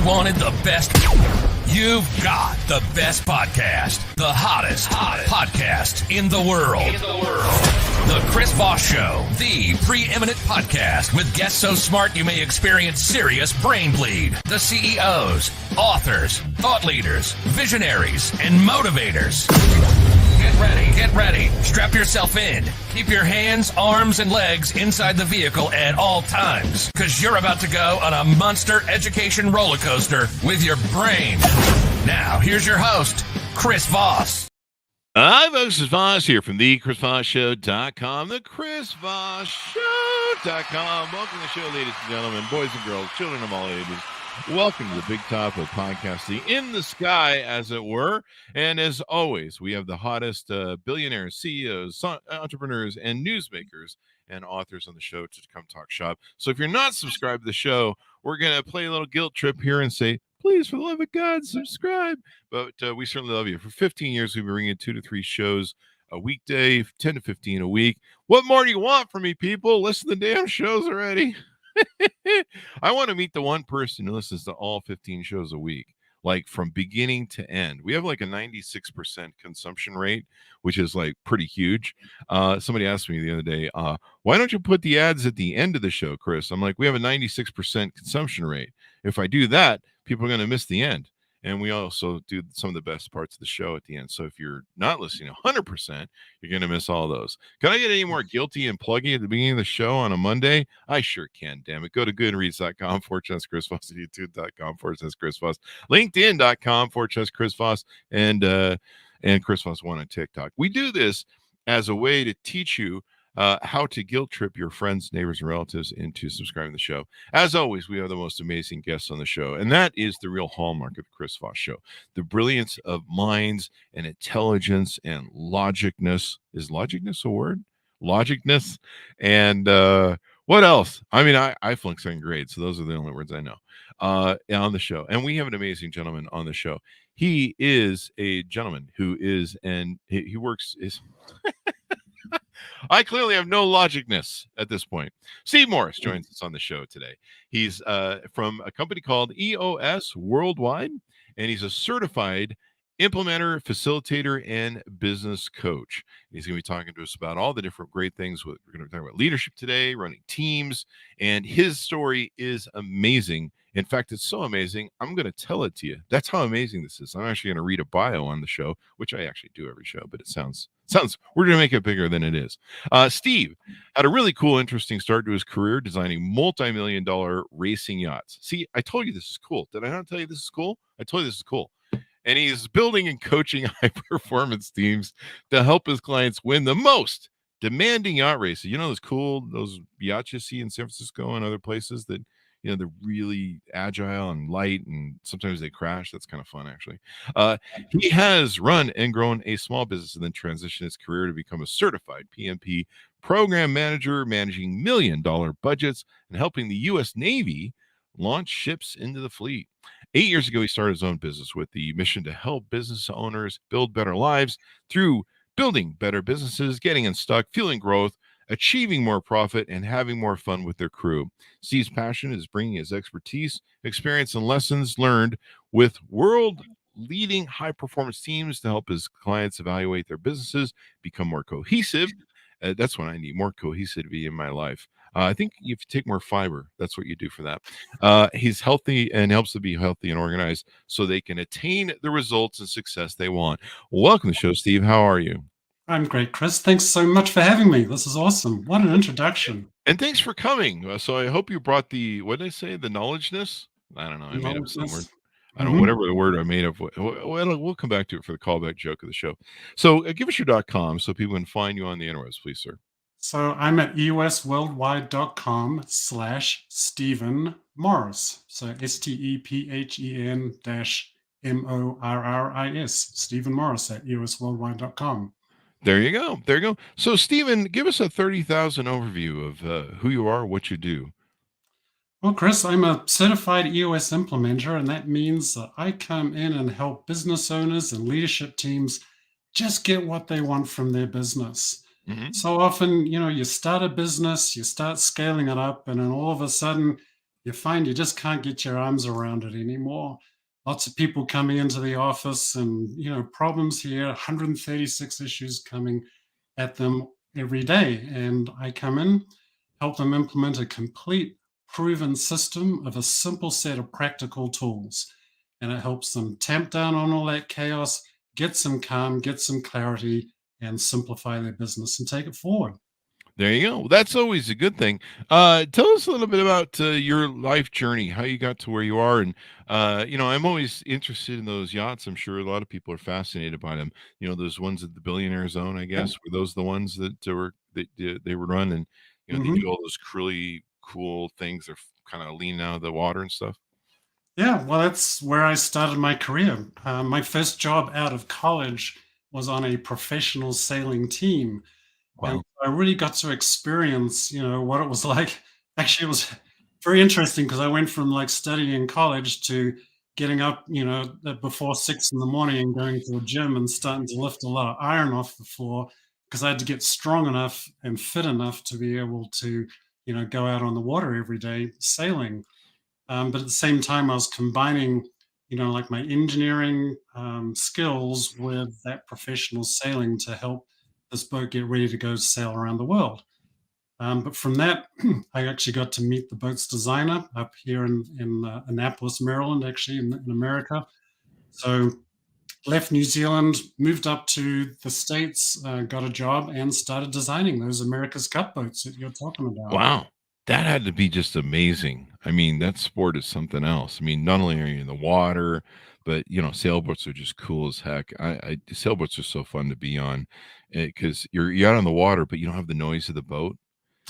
wanted the best? You've got the best podcast, the hottest podcast in the world. The Chris Voss Show, the preeminent podcast with guests so smart you may experience serious brain bleed. The CEOs, authors, thought leaders, visionaries, and motivators. Get ready. Strap yourself in. Keep your hands, arms, and legs inside the vehicle at all times, because you're about to go on a monster education roller coaster with your brain. Now, here's your host, Chris Voss. Hi, folks. It's Voss here from thechrisvossshow.com, thechrisvossshow.com. Welcome to the show, ladies and gentlemen, boys and girls, children of all ages. Welcome to the big top of podcasting in the sky, as it were. And as always, we have the hottest billionaires, CEOs, entrepreneurs, and newsmakers and authors on the show to come talk shop. So if you're not subscribed to the show, we're going to play a little guilt trip here and say, please, for the love of God, subscribe. But we certainly love you. For 15 years, we've been bringing 2 to 3 shows a weekday, 10 to 15 a week. What more do you want from me, people? Listen to the damn shows already. I want to meet the one person who listens to all 15 shows a week, like from beginning to end. We have like a 96% consumption rate, which is like pretty huge. Somebody asked me the other day, why don't you put the ads at the end of the show, Chris? I'm like, we have a 96% consumption rate. If I do that, people are going to miss the end. And we also do some of the best parts of the show at the end. So if you're not listening 100%, you're going to miss all those. Can I get any more guilty and pluggy at the beginning of the show on a Monday? I sure can, damn it. Go to goodreads.com/Chris Voss, youtube.com/Chris Voss, linkedin.com/Chris Voss, and Chris Voss 1 on TikTok. We do this as a way to teach you how to guilt trip your friends, neighbors, and relatives into subscribing to the show. As always, we have the most amazing guests on the show, and that is the real hallmark of the Chris Voss Show. The brilliance of minds and intelligence and logicness. Is logicness a word? Logicness. And what else? I mean, I flunked 2nd grade, so those are the only words I know on the show. And we have an amazing gentleman on the show. He is a gentleman who is, and he works is... I clearly have no logicness at this point. Steve Morris joins us on the show today. He's from a company called EOS Worldwide, and he's a certified implementer, facilitator, and business coach. He's going to be talking to us about all the different great things. We're going to be talking about leadership today, running teams, and his story is amazing. In fact, it's so amazing, I'm going to tell it to you. That's how amazing this is. I'm actually going to read a bio on the show, which I actually do every show, but it sounds we're going to make it bigger than it is. Steve had a really cool, interesting start to his career designing multi-million-dollar racing yachts. See, I told you this is cool. Did I not tell you this is cool? I told you this is cool. And he's building and coaching high-performance teams to help his clients win the most demanding yacht races. You know those yachts you see in San Francisco and other places that, you know, they're really agile and light, and sometimes they crash. That's kind of fun, actually. He has run and grown a small business and then transitioned his career to become a certified PMP program manager, managing million-dollar budgets and helping the U.S. Navy launch ships into the fleet. 8 years ago, he started his own business with the mission to help business owners build better lives through building better businesses, getting unstuck, fueling growth, achieving more profit, and having more fun with their crew. Steve's passion is bringing his expertise, experience, and lessons learned with world-leading high-performance teams to help his clients evaluate their businesses, become more cohesive. That's what I need, more cohesivity in my life. I think if you take more fiber, that's what you do for that. He's healthy and helps to be healthy and organized so they can attain the results and success they want. Welcome to the show, Steve. How are you? I'm great, Chris. Thanks so much for having me. This is awesome. What an introduction. And thanks for coming. So I hope you brought what did I say? The knowledgeness? I don't know. I made up some word. I don't know, whatever the word I made up. We'll come back to it for the callback joke of the show. So give us your .com so people can find you on the interwebs, please, sir. So I'm at eosworldwide.com/Stephen Morris. So STEPHEN-MORRIS. Stephen Morris at eosworldwide.com. There you go. There you go. So, Stephen, give us a 30,000 overview of who you are, what you do. Well, Chris, I'm a certified EOS implementer, and that means that I come in and help business owners and leadership teams just get what they want from their business. So often, you start a business, you start scaling it up, and then all of a sudden you find you just can't get your arms around it anymore. Lots of people coming into the office and, problems here, 136 issues coming at them every day. And I come in, help them implement a complete proven system of a simple set of practical tools. And it helps them tamp down on all that chaos, get some calm, get some clarity, and simplify their business and take it forward. There you go. That's always a good thing. Tell us a little bit about your life journey, how you got to where you are, and I'm always interested in those yachts. I'm sure a lot of people are fascinated by them. Those ones at the Billionaire Zone, I Yep. guess, were those the ones they were run, and they Mhm. do all those really cool things. They're kind of leaning out of the water and stuff. Yeah, well, that's where I started my career. My first job out of college was on a professional sailing team. And Wow. I really got to experience, what it was like. Actually, it was very interesting because I went from like studying in college to getting up, before 6 in the morning and going to a gym and starting to lift a lot of iron off the floor because I had to get strong enough and fit enough to be able to, go out on the water every day sailing. But at the same time, I was combining, like my engineering skills with that professional sailing to help this boat get ready to go sail around the world. But from that, I actually got to meet the boat's designer up here in Annapolis, Maryland, actually in America. So left New Zealand, moved up to the States, got a job, and started designing those America's Cup boats that you're talking about. Wow. That had to be just amazing. I mean, that sport is something else. I mean, not only are you in the water, but sailboats are just cool as heck. Sailboats are so fun to be on because you're out on the water, but you don't have the noise of the boat,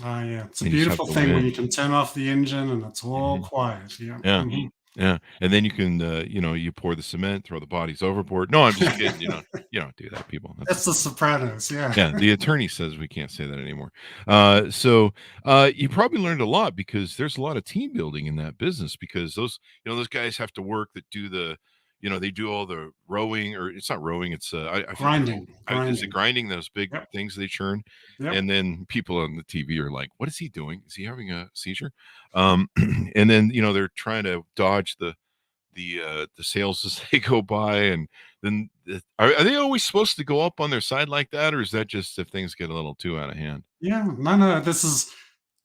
Yeah, it's a and you just have beautiful the thing when you wind. can turn off the engine and it's all Mhm. quiet. Yeah. Yeah, Mhm. yeah, and then you can, you pour the cement, throw the bodies overboard. No, I'm just kidding. You don't do that, people. That's That's The Sopranos. Yeah. Yeah, the attorney says we can't say that anymore. You probably learned a lot because there's a lot of team building in that business because those guys have to work that do they do all the rowing or it's not rowing. It's I forget. Grinding, Is it grinding. grinding those big Yep. things they churn? Yep. And then people on the TV are like, "What is he doing? Is he having a seizure?" And then they're trying to dodge the sails as they go by, and then are they always supposed to go up on their side like that, or is that just if things get a little too out of hand? Yeah. No, no. This is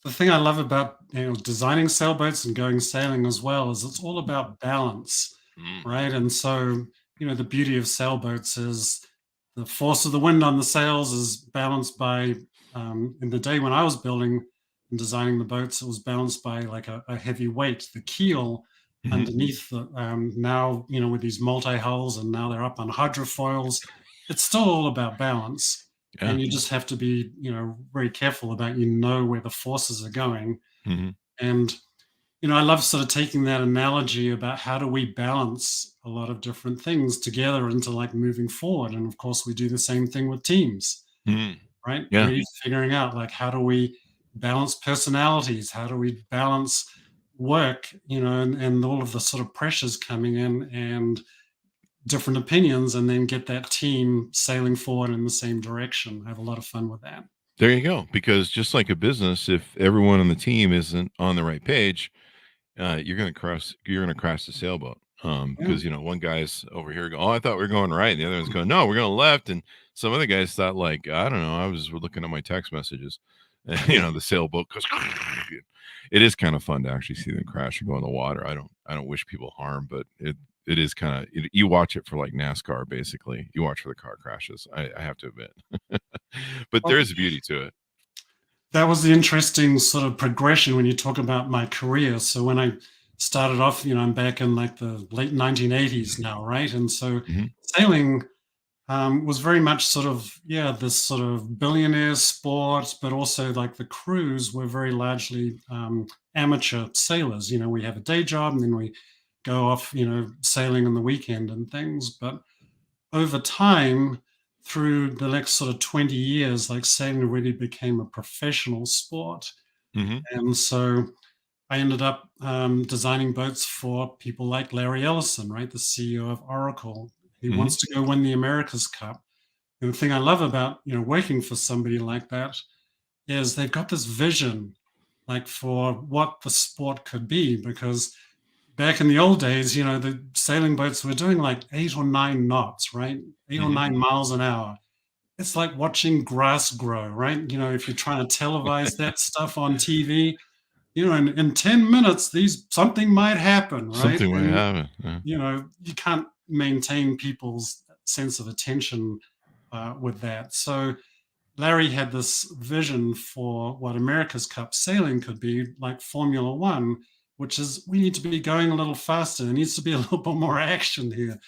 the thing I love about designing sailboats and going sailing as well is it's all about balance, Mm, right? And so the beauty of sailboats is the force of the wind on the sails is balanced by in the day when I was building and designing the boats, it was balanced by like a heavy weight, the keel mhm, underneath the now with these multi hulls and now they're up on hydrofoils. It's still all about balance, yeah, and you just have to be very careful about where the forces are going. mhm, And I love sort of taking that analogy about how do we balance a lot of different things together into like moving forward. And of course, we do the same thing with teams, mhm, right? yeah, Really figuring out like how do we balance personalities? How do we balance work, and all of the sort of pressures coming in and different opinions, and then get that team sailing forward in the same direction. I have a lot of fun with that. there you go, because just like a business, if everyone on the team isn't on the right page, you're gonna crash the sailboat. Yeah. Because one guy's over here going, "Oh, I thought we were going right," and the other one's going, "No, we're going left," and some other guys thought like, I don't know, I was looking at my text messages, and the sailboat goes. It is kind of fun to actually see them crash and go in the water. I don't wish people harm, but it is kind of you watch it for like NASCAR basically. You watch for the car crashes. I have to admit, but there Well, is a beauty to it. that was the interesting sort of progression when you talk about my career. So when I started off, I'm back in like the late 1980s now, right? And so Mhm. sailing was very much sort of, yeah, this sort of billionaire sport, but also like the crews were very largely amateur sailors. We have a day job and then we go off, sailing on the weekend and things. But over time, through the next sort of 20 years, like sailing really became a professional sport. Mhm. And so I ended up designing boats for people like Larry Ellison, right? The CEO of Oracle. He Mhm. wants to go win the America's Cup. And the thing I love about, working for somebody like that is they've got this vision. like for what the sport could be, because back in the old days, the sailing boats were doing like 8 or 9 knots, right? 8 or 9 miles an hour. It's like watching grass grow, right? If you're trying to televise that stuff on TV, in 10 minutes, something might happen, right? Something might And, happen. Yeah. you can't maintain people's sense of attention with that. So Larry had this vision for what America's Cup sailing could be like Formula One, which is we need to be going a little faster. There needs to be a little bit more action here,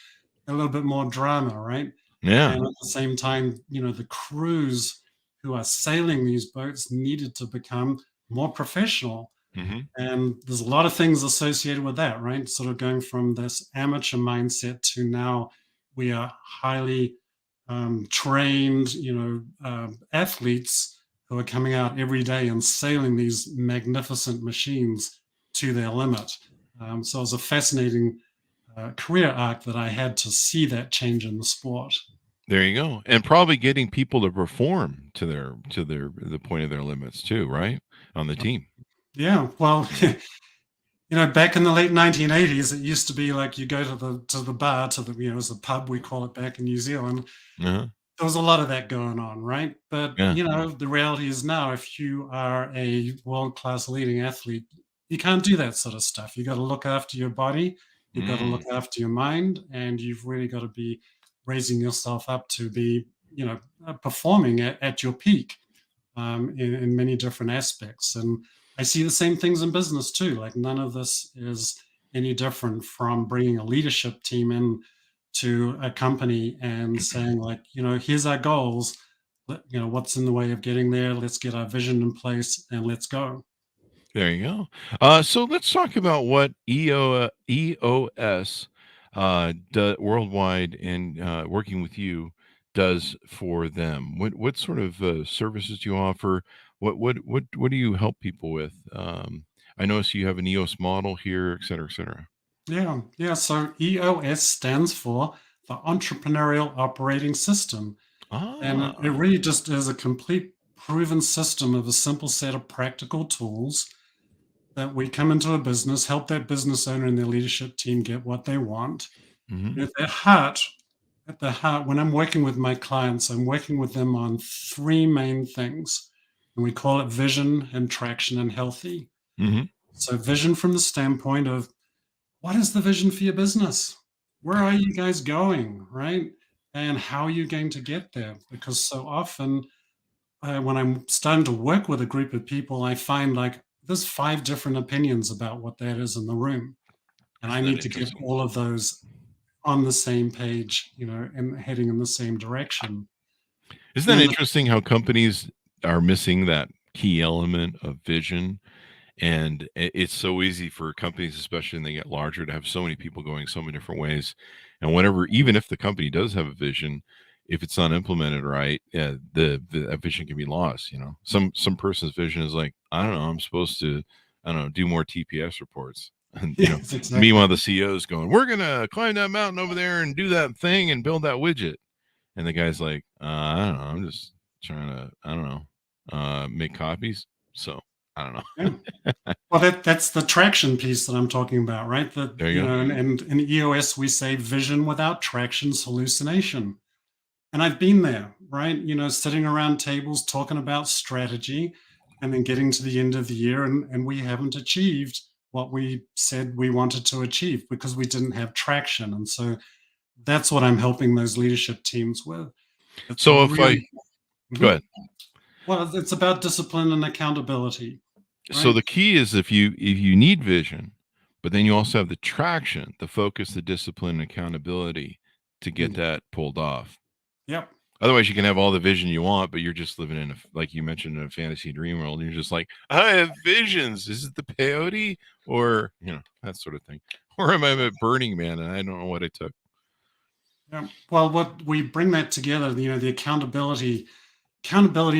a little bit more drama, right? Yeah. And at the same time, the crews who are sailing these boats needed to become more professional. Hmm. And there's a lot of things associated with that, right? Sort of going from this amateur mindset to now we are highly trained, athletes who are coming out every day and sailing these magnificent machines to their limit. So it was a fascinating career arc that I had to see that change in the sport. There you go. And probably getting people to perform to the point of their limits too, right? On the team. Yeah, well, back in the late 1980s, it used to be like you go to the bar, it was the pub, we call it back in New Zealand. Uh-huh. There was a lot of that going on, right? But, Yeah. the reality is now, if you are a world-class leading athlete, you can't do that sort of stuff. You got to look after your body, you've got to look after your mind, and you've really got to be raising yourself up to be, performing at your peak in many different aspects. And I see the same things in business too. Like none of this is any different from bringing a leadership team in to a company and saying like, here's our goals. What's in the way of getting there? Let's get our vision in place and let's go. There you go. So let's talk about what EOS worldwide and working with you does for them. What sort of services do you offer? What do you help people with? I notice you have an EOS model here, et cetera, et cetera. Yeah. So EOS stands for the Entrepreneurial Operating System. And it Ah. really just is a complete proven system of a simple set of practical tools that we come into a business, help that business owner and their leadership team get what they want. Hmm. And at the heart, when I'm working with my clients, I'm working with them on three main things. And we call it vision and traction and healthy. Hmm. So vision from the standpoint of what is the vision for your business? Where are you guys going, right? And how are you going to get there? Because so often when I'm starting to work with a group of people, I find like there's 5 different opinions about what that is in the room. And I Isn't that need to get interesting? all of those on the same page, and heading in the same direction. Isn't And that then interesting how companies are missing that key element of vision? And it's so easy for companies, especially when they get larger, to have so many people going so many different ways. And whatever, even if the company does have a vision, if it's not implemented right, that vision can be lost. Some person's vision is like, I don't know, I'm supposed to, I don't know, do more TPS reports. And yes, exactly. meanwhile, the CEO's going, we're gonna climb that mountain over there and do that thing and build that widget. And the guy's like, I don't know, I'm just trying to, I don't know, make copies. So I don't Yeah. know. Well, that's the traction piece that I'm talking about, right? That, There you go. and in EOS, we say vision without traction's hallucination. And I've been there, right? Sitting around tables talking about strategy and then getting to the end of the year and we haven't achieved what we said we wanted to achieve because we didn't have traction. And so that's what I'm helping those leadership teams with. It's So if I really, go Mhm. ahead. Well, it's about discipline and accountability, So right? the key is if you need vision, but then you also have the traction, the focus, the discipline, and accountability to get Mm. that pulled off. Yep. Otherwise, you can have all the vision you want, but you're just living in like you mentioned, in a fantasy dream world. And you're just like, I have visions. Is it the peyote or that sort of thing? Or am I at Burning Man and I don't know what I took? Yeah. Well, what we bring that together, the accountability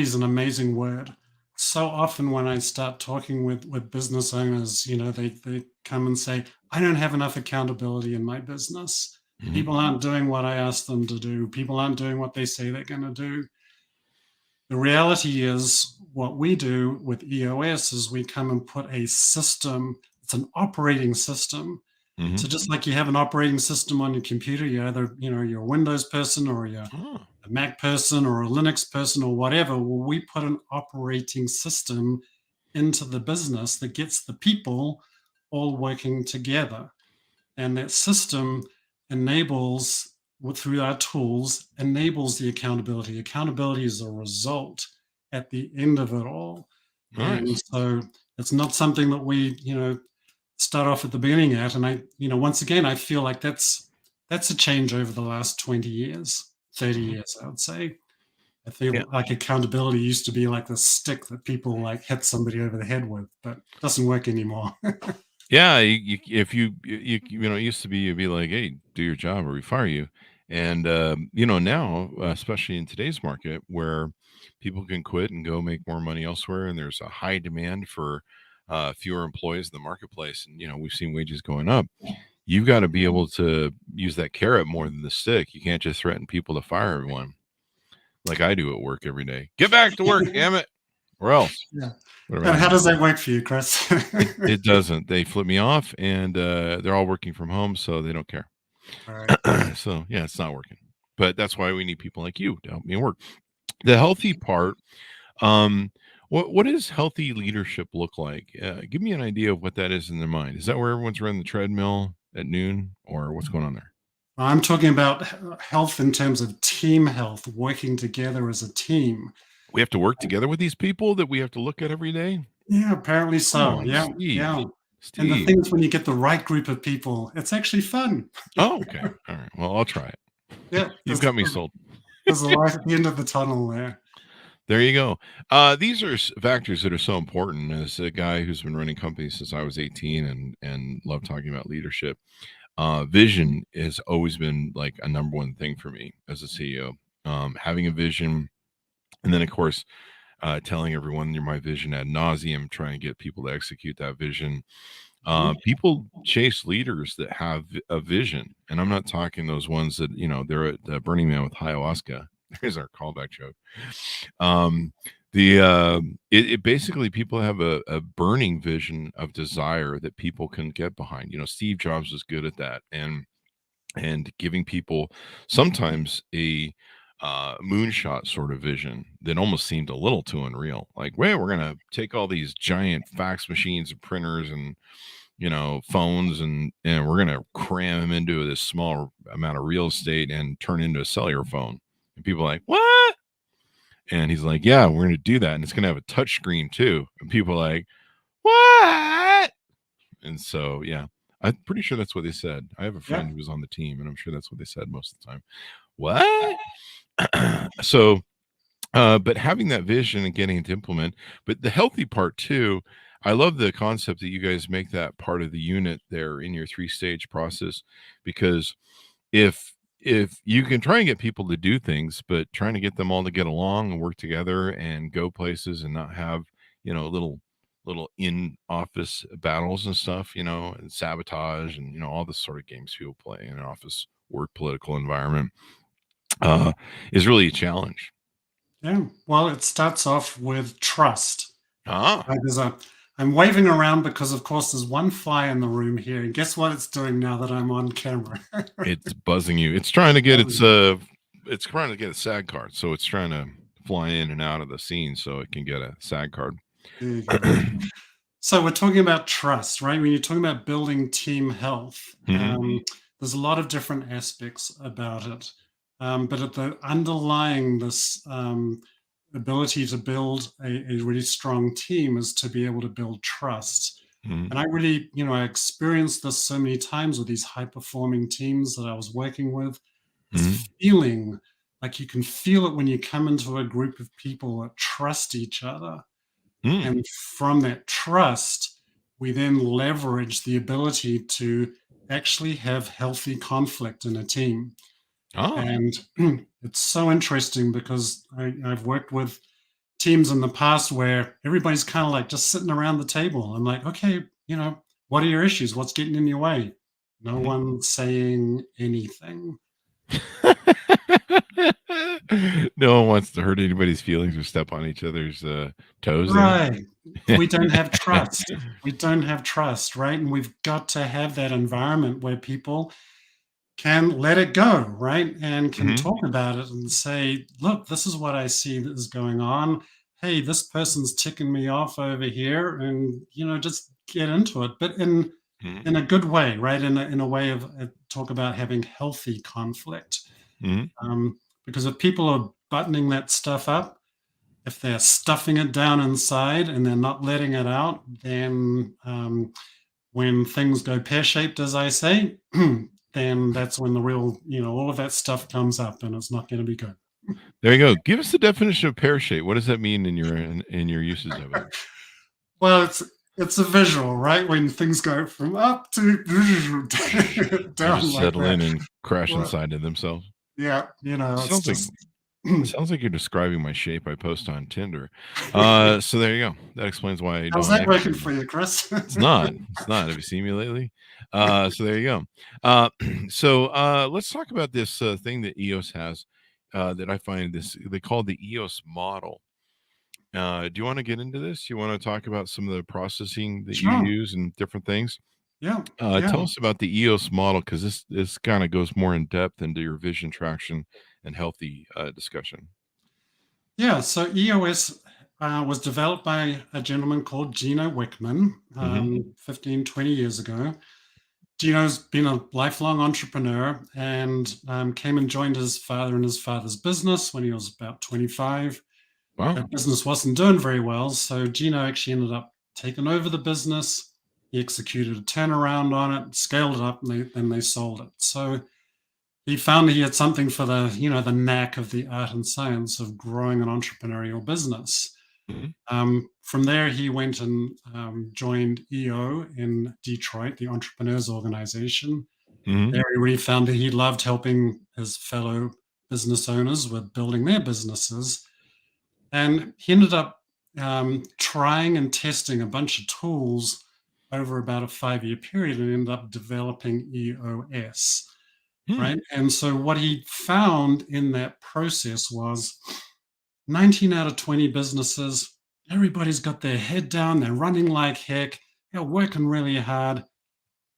is an amazing word. So often when I start talking with business owners, they come and say, I don't have enough accountability in my business. Hmm. People aren't doing what I asked them to do. People aren't doing what they say they're going to do. the reality is what we do with EOS is we come and put a system, it's an operating system. Hmm. So just like you have an operating system on your computer, you're a Windows person or you're Oh, a Mac person or a Linux person or whatever. Well, we put an operating system into the business that gets the people all working together. And that system enables, through our tools, enables the accountability. Accountability is a result at the end of it all. And nice. so it's not something that we, start off at the beginning at. And once again, I feel like that's a change over the last 20 years, 30 Mhm. years, I would say. I feel Yeah. like accountability used to be like the stick that people like hit somebody over the head with, but it doesn't work anymore. Yeah, if it used to be you'd be like, "Hey, do your job or we fire you." And now, especially in today's market where people can quit and go make more money elsewhere, and there's a high demand for fewer employees in the marketplace, and we've seen wages going up. You've got to be able to use that carrot more than the stick. You can't just threaten people to fire everyone like I do at work every day. Get back to work, damn it, or else. Yeah. Whatever And how happens. does that work for you, Chris? It doesn't. They flip me off, and they're all working from home, so they don't care. All right. So yeah, it's not working. But that's why we need people like you to help me work. The healthy part. Um, what does healthy leadership look like? Give me an idea of what that is in their mind. Is that where everyone's running the treadmill at noon, or what's going on there? I'm talking about health in terms of team health, working together as a team. We have to work together with these people that we have to look at every day. Yeah, apparently Come so. on, Yeah, Steve. yeah. And the Steve. thing is, when you get the right group of people, it's actually fun. Oh, okay. All right. Well, I'll try it. Yeah, You've got me sold. there's a light at the end of the tunnel there. There you go. These are factors that are so important. As a guy who's been running companies since I was 18 and love talking about leadership, vision has always been like a number one thing for me as a CEO. Having a vision, and then of course, telling everyone you're my vision ad nauseum, trying to get people to execute that vision. Mhm. People chase leaders that have a vision, and I'm not talking those ones that they're at Burning Man with ayahuasca. There's our callback joke. Um, it basically people have a burning vision of desire that people can get behind. Steve Jobs was good at that, and giving people sometimes a moonshot sort of vision that almost seemed a little too unreal. Like, wait, we're gonna take all these giant fax machines and printers and phones, and we're gonna cram them into this small amount of real estate and turn into a cellular phone. And people are like, what? And he's like, yeah, we're going to do that. And it's going to have a touch screen too. And people are like, what? And so, yeah, I'm pretty sure that's what they said. I have a Yeah, friend who was on the team, and I'm sure that's what they said most of the time. What? So, but having that vision and getting it to implement, but the healthy part too, I love the concept that you guys make that part of the unit there in your 3-stage process, because if you can try and get people to do things, but trying to get them all to get along and work together and go places and not have little in office battles and stuff, and sabotage and all this sort of games people play in an office work political environment, is really a challenge. yeah. Well, it starts off with trust. Ah, Right? I'm waving around because, of course, there's one fly in the room here, and guess what it's doing now that I'm on camera? it's buzzing you. It's trying to get Um, it's trying to get a SAG card, so it's trying to fly in and out of the scene so it can get a SAG card. there you go. So we're talking about trust, right? When you're talking about building team health, Hmm. there's a lot of different aspects about it. But at the underlying this ability to build a really strong team is to be able to build trust. Hmm. And I really, I experienced this so many times with these high performing teams that I was working with. Hmm. This feeling, like you can feel it when you come into a group of people that trust each other, Mm. and from that trust, we then leverage the ability to actually have healthy conflict in a team. Ah. And it's so interesting because I've worked with teams in the past where everybody's kind of like just sitting around the table. I'm like, okay, what are your issues? What's getting in your way? No Mhm. one saying anything. No one wants to hurt anybody's feelings or step on each other's toes there. Right. We don't have trust. We don't have trust, right? And we've got to have that environment where people can let it go, right? And can Mhm, talk about it and say, look, this is what I see that is going on. Hey, this person's ticking me off over here, and just get into it, but mhm, in a good way, right? In a way of talk about having healthy conflict. mhm. Because if people are buttoning that stuff up, if they're stuffing it down inside and they're not letting it out, then when things go pear-shaped, as I say, then that's when the real, all of that stuff comes up, and it's not going to be good. There you go. Give us the definition of pear shape. What does that mean in your uses of it? Well, it's a visual, right? When things go from up to They down just like settle that. in and crash Well, inside of themselves. yeah, it's Sounds like just sounds like you're describing my shape I post on Tinder. So there you go. That explains why I how's don't that answer working them. for you, Chris? It's not. It's not. Have you seen me lately? So there you go. Let's talk about this thing that EOS has that I find this they call the EOS model. Do you want to get into this? You want to talk about some of the processing that you Sure. use and different things? Yeah, yeah. Tell us about the EOS model because this kind of goes more in depth into your vision traction and healthy discussion. Yeah, so EOS was developed by a gentleman called Gino Wickman Hmm. 15, 20 years ago. Gino's been a lifelong entrepreneur and came and joined his father in his father's business when he was about 25. Wow. That business wasn't doing very well, so Gino actually ended up taking over the business. He executed a turnaround on it, scaled it up, and then they sold it. So he found he had something for the knack of the art and science of growing an entrepreneurial business. Hmm. From there, he went and joined EO in Detroit, the Entrepreneurs Organization. Hmm. There, he really found that he loved helping his fellow business owners with building their businesses. And he ended up trying and testing a bunch of tools over about a 5-year period and ended up developing EOS, Hmm. right? And so what he found in that process was 19 out of 20 businesses, everybody's got their head down, they're running like heck, they're working really hard,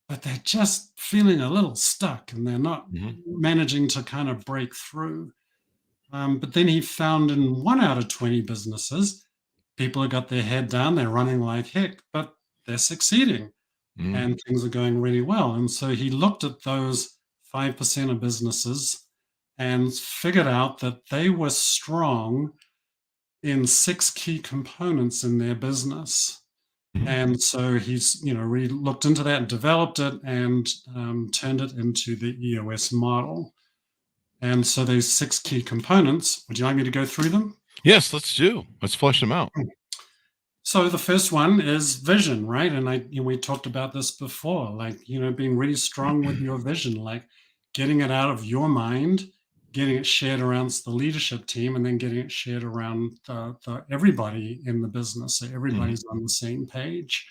but they're just feeling a little stuck and they're not Hmm. managing to kind of break through. But then he found in 1 out of 20 businesses, people have got their head down, they're running like heck, but they're succeeding Hmm. and things are going really well. And so he looked at those 5% of businesses and figured out that they were strong in 6 key components in their business. Hmm. And so he's, really looked into that and developed it and turned it into the EOS model. And so those 6 key components, would you like me to go through them? Yes, let's do. Let's flesh them out. So the first one is vision, right? And we talked about this before, like, being really strong with your vision, like getting it out of your mind, getting it shared around the leadership team, and then getting it shared around the everybody in the business, so Hmm. everybody's on the same page,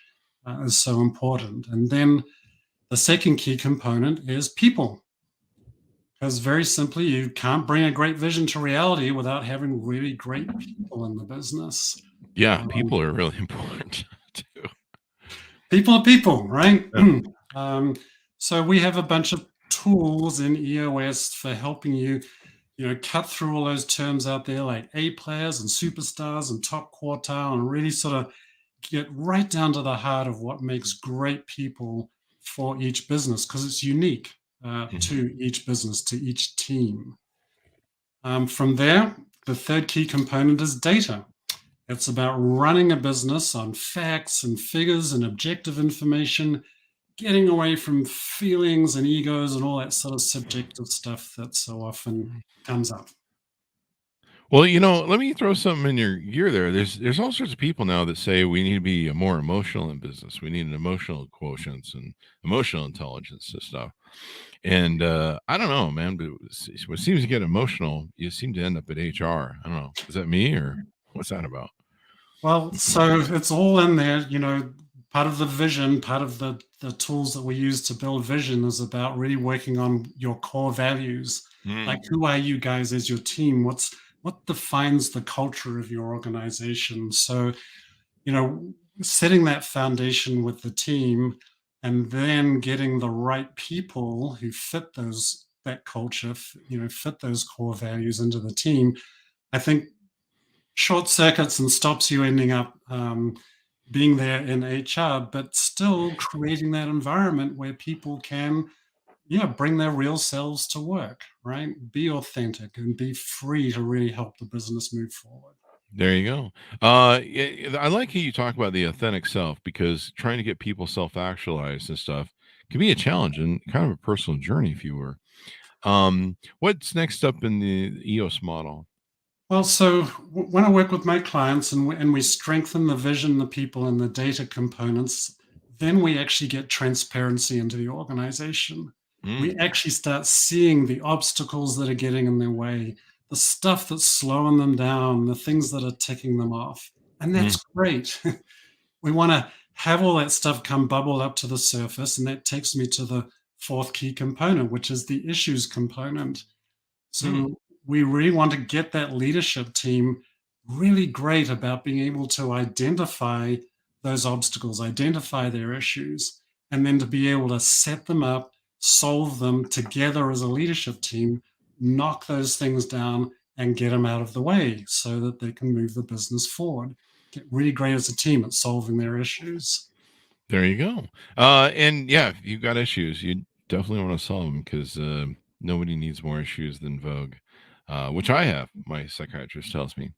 is so important. And then the second key component is people, because very simply, you can't bring a great vision to reality without having really great people in the business. Yeah, Um, people are really important too. People are people, right? Yeah. um, so we have a bunch of tools in EOS for helping you, cut through all those terms out there like A players and superstars and top quartile and really sort of get right down to the heart of what makes great people for each business because it's unique Mhm. to each business, to each team. From there, the third key component is data. It's about running a business on facts and figures and objective information, getting away from feelings and egos and all that sort of subjective stuff that so often comes up. Well, let me throw something in your gear there. There's all sorts of people now that say we need to be more emotional in business. We need an emotional quotients and emotional intelligence and stuff. And I don't know, man, but what seems to get emotional, you seem to end up at HR. I don't know. Is that me or what's that about? Well, so it's all in there, part of the vision, part of the tools that we use to build vision is about really working on your core values. Like, who are you guys as your team? What defines the culture of your organization? So, setting that foundation with the team and then getting the right people who fit that culture, fit those core values into the team, I think short circuits and stops you ending up being there in HR, but still creating that environment where people can, bring their real selves to work, right? Be authentic and be free to really help the business move forward. There you go. I like how you talk about the authentic self, because trying to get people self-actualized and stuff can be a challenge and kind of a personal journey, if you were. What's next up in the EOS model? Well, so when I work with my clients and we strengthen the vision, the people, and the data components, then we actually get transparency into the organization. We Mm, actually start seeing the obstacles that are getting in their way, the stuff that's slowing them down, the things that are ticking them off. And mm, that's great. We want to have all that stuff come bubble up to the surface. And that takes me to the fourth key component, which is the issues component. mm. So we really want to get that leadership team really great about being able to identify those obstacles, identify their issues, and then to be able to set them up, solve them together as a leadership team, knock those things down and get them out of the way so that they can move the business forward. Get really great as a team at solving their issues. There you go. And yeah, if you've got issues, you definitely want to solve them, because nobody needs more issues than Vogue, which I have, my psychiatrist tells me.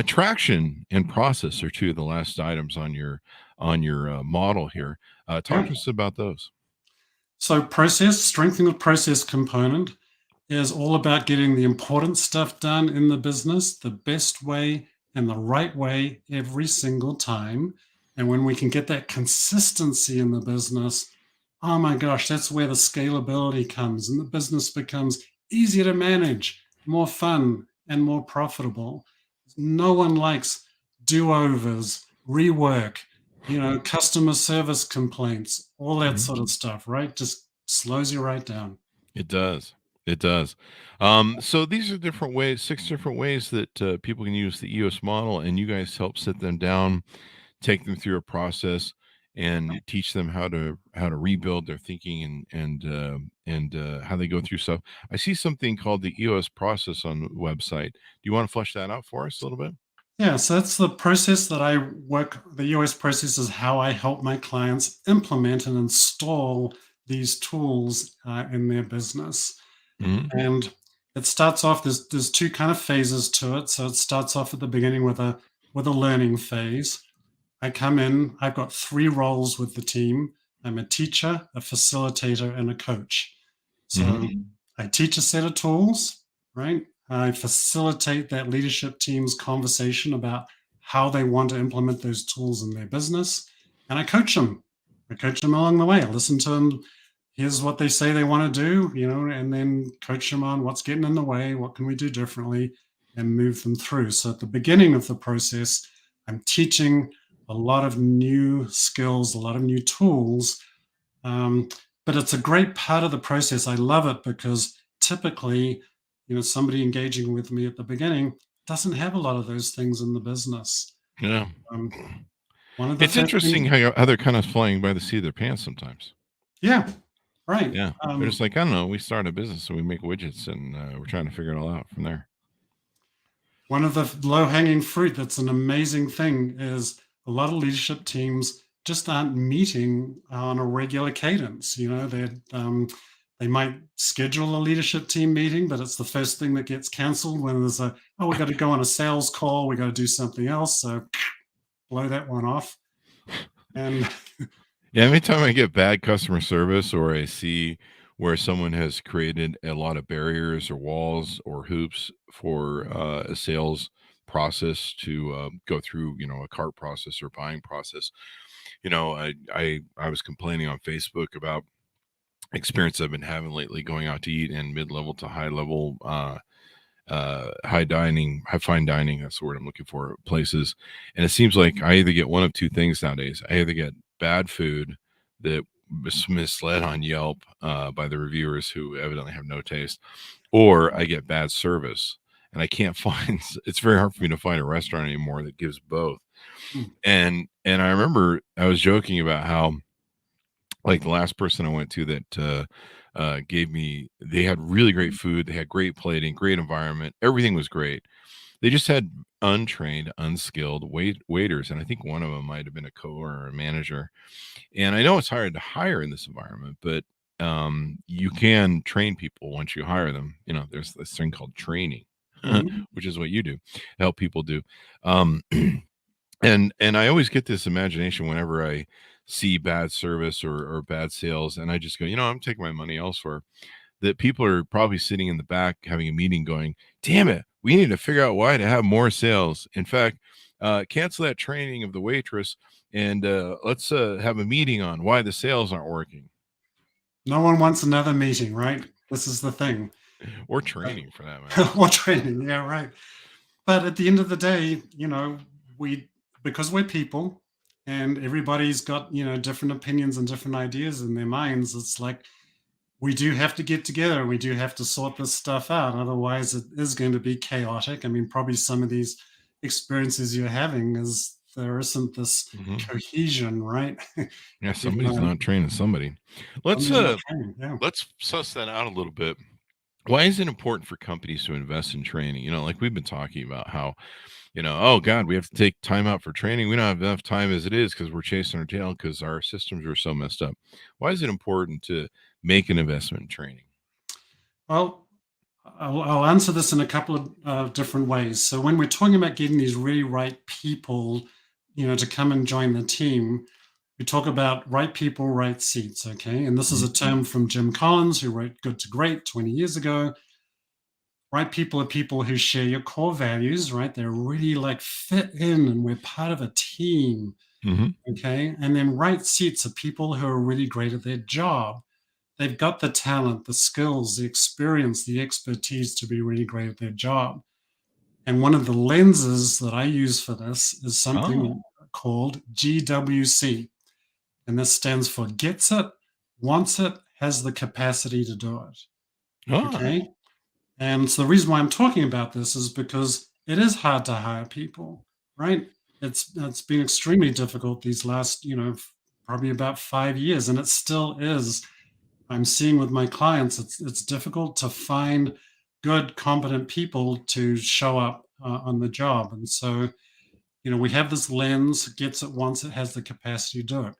Traction and process are two of the last items on your model here. Talk Yeah. to us about those. So process, strengthening the process component is all about getting the important stuff done in the business the best way and the right way every single time. And when we can get that consistency in the business, oh my gosh, that's where the scalability comes and the business becomes easier to manage, more fun, and more profitable. No one likes do overs, rework, customer service complaints, all that sort Mhm. of stuff, right? Just slows you right down. It does. It does. So these are different ways, 6 different ways that people can use the EOS model, and you guys help sit them down, take them through a process, and teach them how to rebuild their thinking, and how they go through stuff. I see something called the EOS process on the website. Do you want to flesh that out for us a little bit? Yeah, so that's the process that I work. The US process is how I help my clients implement and install these tools in their business. Mhm. And it starts off. There's two kind of phases to it. So it starts off at the beginning with a learning phase. I come in. I've got three roles with the team. I'm a teacher, a facilitator, and a coach. So Mhm. I teach a set of tools, right? I facilitate that leadership team's conversation about how they want to implement those tools in their business. And I coach them. I coach them along the way. I listen to them. Here's what they say they want to do, and then coach them on what's getting in the way, what can we do differently, and move them through. So at the beginning of the process, I'm teaching a lot of new skills, a lot of new tools, um, but it's a great part of the process. I love it because typically, somebody engaging with me at the beginning doesn't have a lot of those things in the business. Yeah. Um, one of the It's first things, interesting how they're kind of flying by the seat of their pants sometimes. yeah, right. Yeah. They're just like, I don't know, we start a business, so we make widgets, and we're trying to figure it all out from there. One of the low hanging fruit that's an amazing thing is a lot of leadership teams just aren't meeting on a regular cadence. They might schedule a leadership team meeting, but it's the first thing that gets canceled when there's we got to go on a sales call, we got to do something else. So blow that one off. And Yeah, every time I get bad customer service, or I see where someone has created a lot of barriers or walls or hoops for a sales process to go through, a cart process or buying process, I was complaining on Facebook about experience I've been having lately going out to eat in mid-level to high level, high fine dining. That's the word I'm looking for, places. And it seems like I either get one of two things nowadays. I either get bad food that misled on Yelp by the reviewers who evidently have no taste, or I get bad service. And I can't find. It's very hard for me to find a restaurant anymore that gives both. Mm. And I remember I was joking about how, like, the last person I went to that gave me, they had really great food, they had great plating, great environment, everything was great. They just had untrained, unskilled waiters, and I think one of them might have been a or a manager. And I know it's hard to hire in this environment, but you can train people once you hire them. You know, there's this thing called training, Mhm. which is what you do, help people do. Um, and I always get this imagination whenever I see bad service or bad sales, and I just go, I'm taking my money elsewhere. That people are probably sitting in the back having a meeting going, damn it, we need to figure out why to have more sales. In fact, cancel that training of the waitress, and let's have a meeting on why the sales aren't working. No one wants another meeting, right? This is the thing. Or training, for that matter. Or training, yeah, right. But at the end of the day, we because we're people and everybody's got, different opinions and different ideas in their minds, it's like we do have to get together. We do have to sort this stuff out. Otherwise, it is going to be chaotic. I mean, probably some of these experiences you're having is there isn't this Mhm. cohesion, right? Yeah, Even somebody's though not training somebody. Let's somebody's not training. Yeah. let's suss that out a little bit. Why is it important for companies to invest in training? Like we've been talking about how, oh God, we have to take time out for training. We don't have enough time as it is because we're chasing our tail because our systems are so messed up. Why is it important to make an investment in training? Well, I'll answer this in a couple of different ways. So when we're talking about getting these really right people, to come and join the team, we talk about right people, right seats. Okay, and this is Mhm. a term from Jim Collins, who wrote Good to Great 20 years ago. Right people are people who share your core values, right? They're really like fit in and we're part of a team. Mhm. Okay, and then right seats are people who are really great at their job. They've got the talent, the skills, the experience, the expertise to be really great at their job. And one of the lenses that I use for this is Oh. something called GWC. And this stands for gets it, wants it, has the capacity to do it. Ah. Okay. And so the reason why I'm talking about this is because it is hard to hire people, right? It's been extremely difficult these last, probably about 5 years, and it still is. I'm seeing with my clients, it's difficult to find good, competent people to show up on the job. And so, we have this lens, gets it once it has the capacity to do it.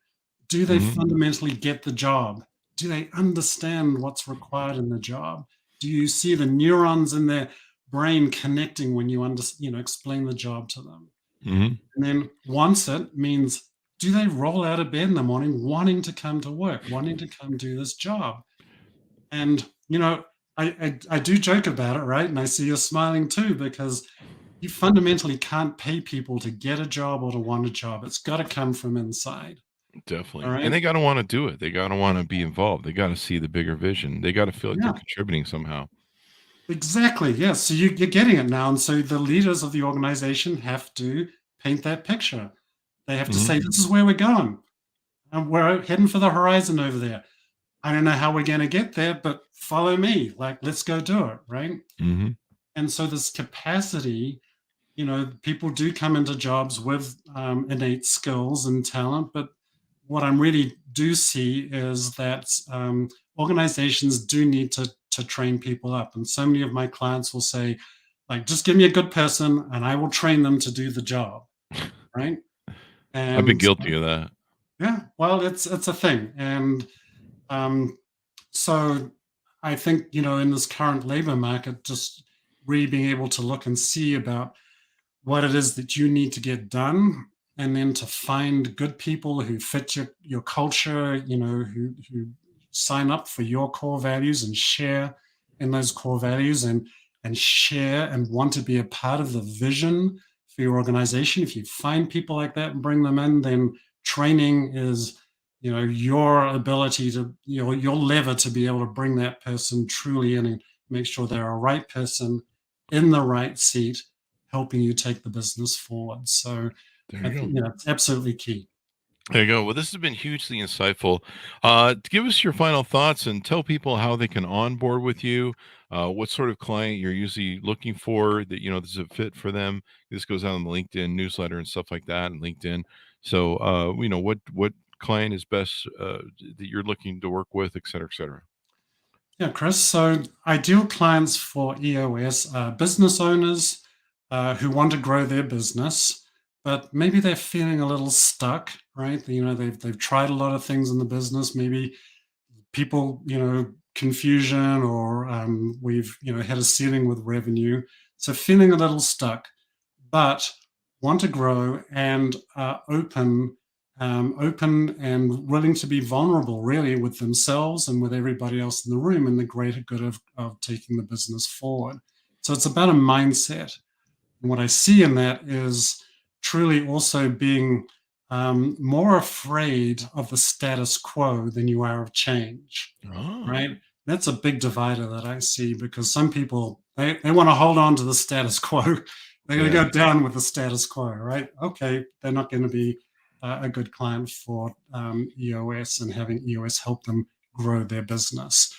Do they Mhm. fundamentally get the job? Do they understand what's required in the job? Do you see the neurons in their brain connecting when you explain the job to them? Mhm. And then once it means, do they roll out of bed in the morning wanting to come to work, wanting to come do this job? And I do joke about it, right? And I see you're smiling too because you fundamentally can't pay people to get a job or to want a job. It's got to come from inside. All Definitely. And right. they gotta wanna do it. They gotta wanna be involved. They gotta see the bigger vision. They gotta feel like they're Yeah, contributing somehow. exactly. Yes. So you're getting it now. And so the leaders of the organization have to paint that picture. They have to Mhm. say, this is where we're going. And we're heading for the horizon over there. I don't know how we're going to get there, but follow me. Like, let's go do it. Right. Mhm. And so this capacity, people do come into jobs with innate skills and talent, but what I'm really do see is that organizations do need to train people up. And so many of my clients will say, like, just give me a good person and I will train them to do the job. Right. I've been And guilty of that. yeah, well, it's a thing. And um, so I think, in this current labor market, just really being able to look and see about what it is that you need to get done and then to find good people who fit your culture, who sign up for your core values and share in those core values and share and want to be a part of the vision for your organization. If you find people like that and bring them in, then training is your ability to your lever to be able to bring that person truly in and make sure they're a right person in the right seat helping you take the business forward. So There I you think, go. it's absolutely key. There you go. Well, this has been hugely insightful. Give us your final thoughts and tell people how they can onboard with you. What sort of client you're usually looking for that this is a fit for them. This goes out on the LinkedIn newsletter and stuff like that, and LinkedIn. So, what client is best that you're looking to work with, et cetera, et cetera. Yeah, Chris. So ideal clients for EOS are business owners who want to grow their business, but maybe they're feeling a little stuck, right? They've tried a lot of things in the business. Maybe people, confusion, or we've had a ceiling with revenue, so feeling a little stuck, but want to grow and are open and willing to be vulnerable, really, with themselves and with everybody else in the room, and the greater good of taking the business forward. So it's about a mindset. And what I see in that is truly also being more afraid of the status quo than you are of change, Oh, right? That's a big divider that I see, because some people, they want to hold on to the status quo. They're going to yeah. go down with the status quo, right? Okay, they're not going to be a good client for EOS, and having EOS help them grow their business.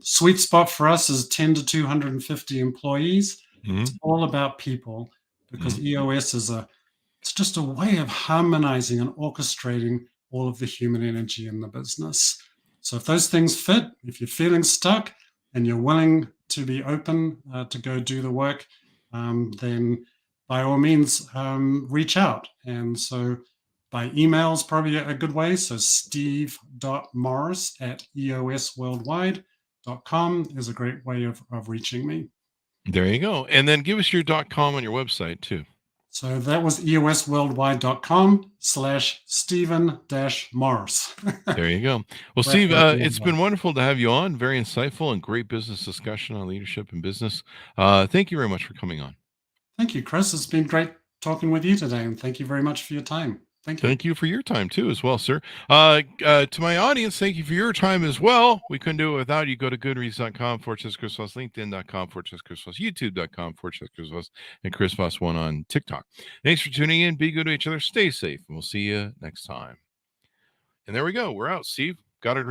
Sweet spot for us is 10 to 250 employees. It's Hmm. all about people, because Hmm. EOS it's just a way of harmonizing and orchestrating all of the human energy in the business. So if those things fit, if you're feeling stuck and you're willing to be open to go do the work, then by all means, reach out. And so by email is probably a good way. So steve.morris@eosworldwide.com is a great way of reaching me. There you go. And then give us your .com on your website too. So that was eosworldwide.com/Stephen-Morris. There you go. Well, Right, Steve, right, it's been worldwide. wonderful to have you on. Very insightful and great business discussion on leadership and business. Thank you very much for coming on. Thank you, Chris. It's been great talking with you today, and thank you very much for your time. Thank you. Thank you for your time too, as well, sir. To my audience, thank you for your time as well. We couldn't do it without you. Go to goodreads.com/Chris Voss, LinkedIn.com/Chris Voss, YouTube.com/Chris Voss, and Chris Voss one on TikTok. Thanks for tuning in. Be good to each other. Stay safe, and we'll see you next time. And there we go. We're out, Steve. Got it.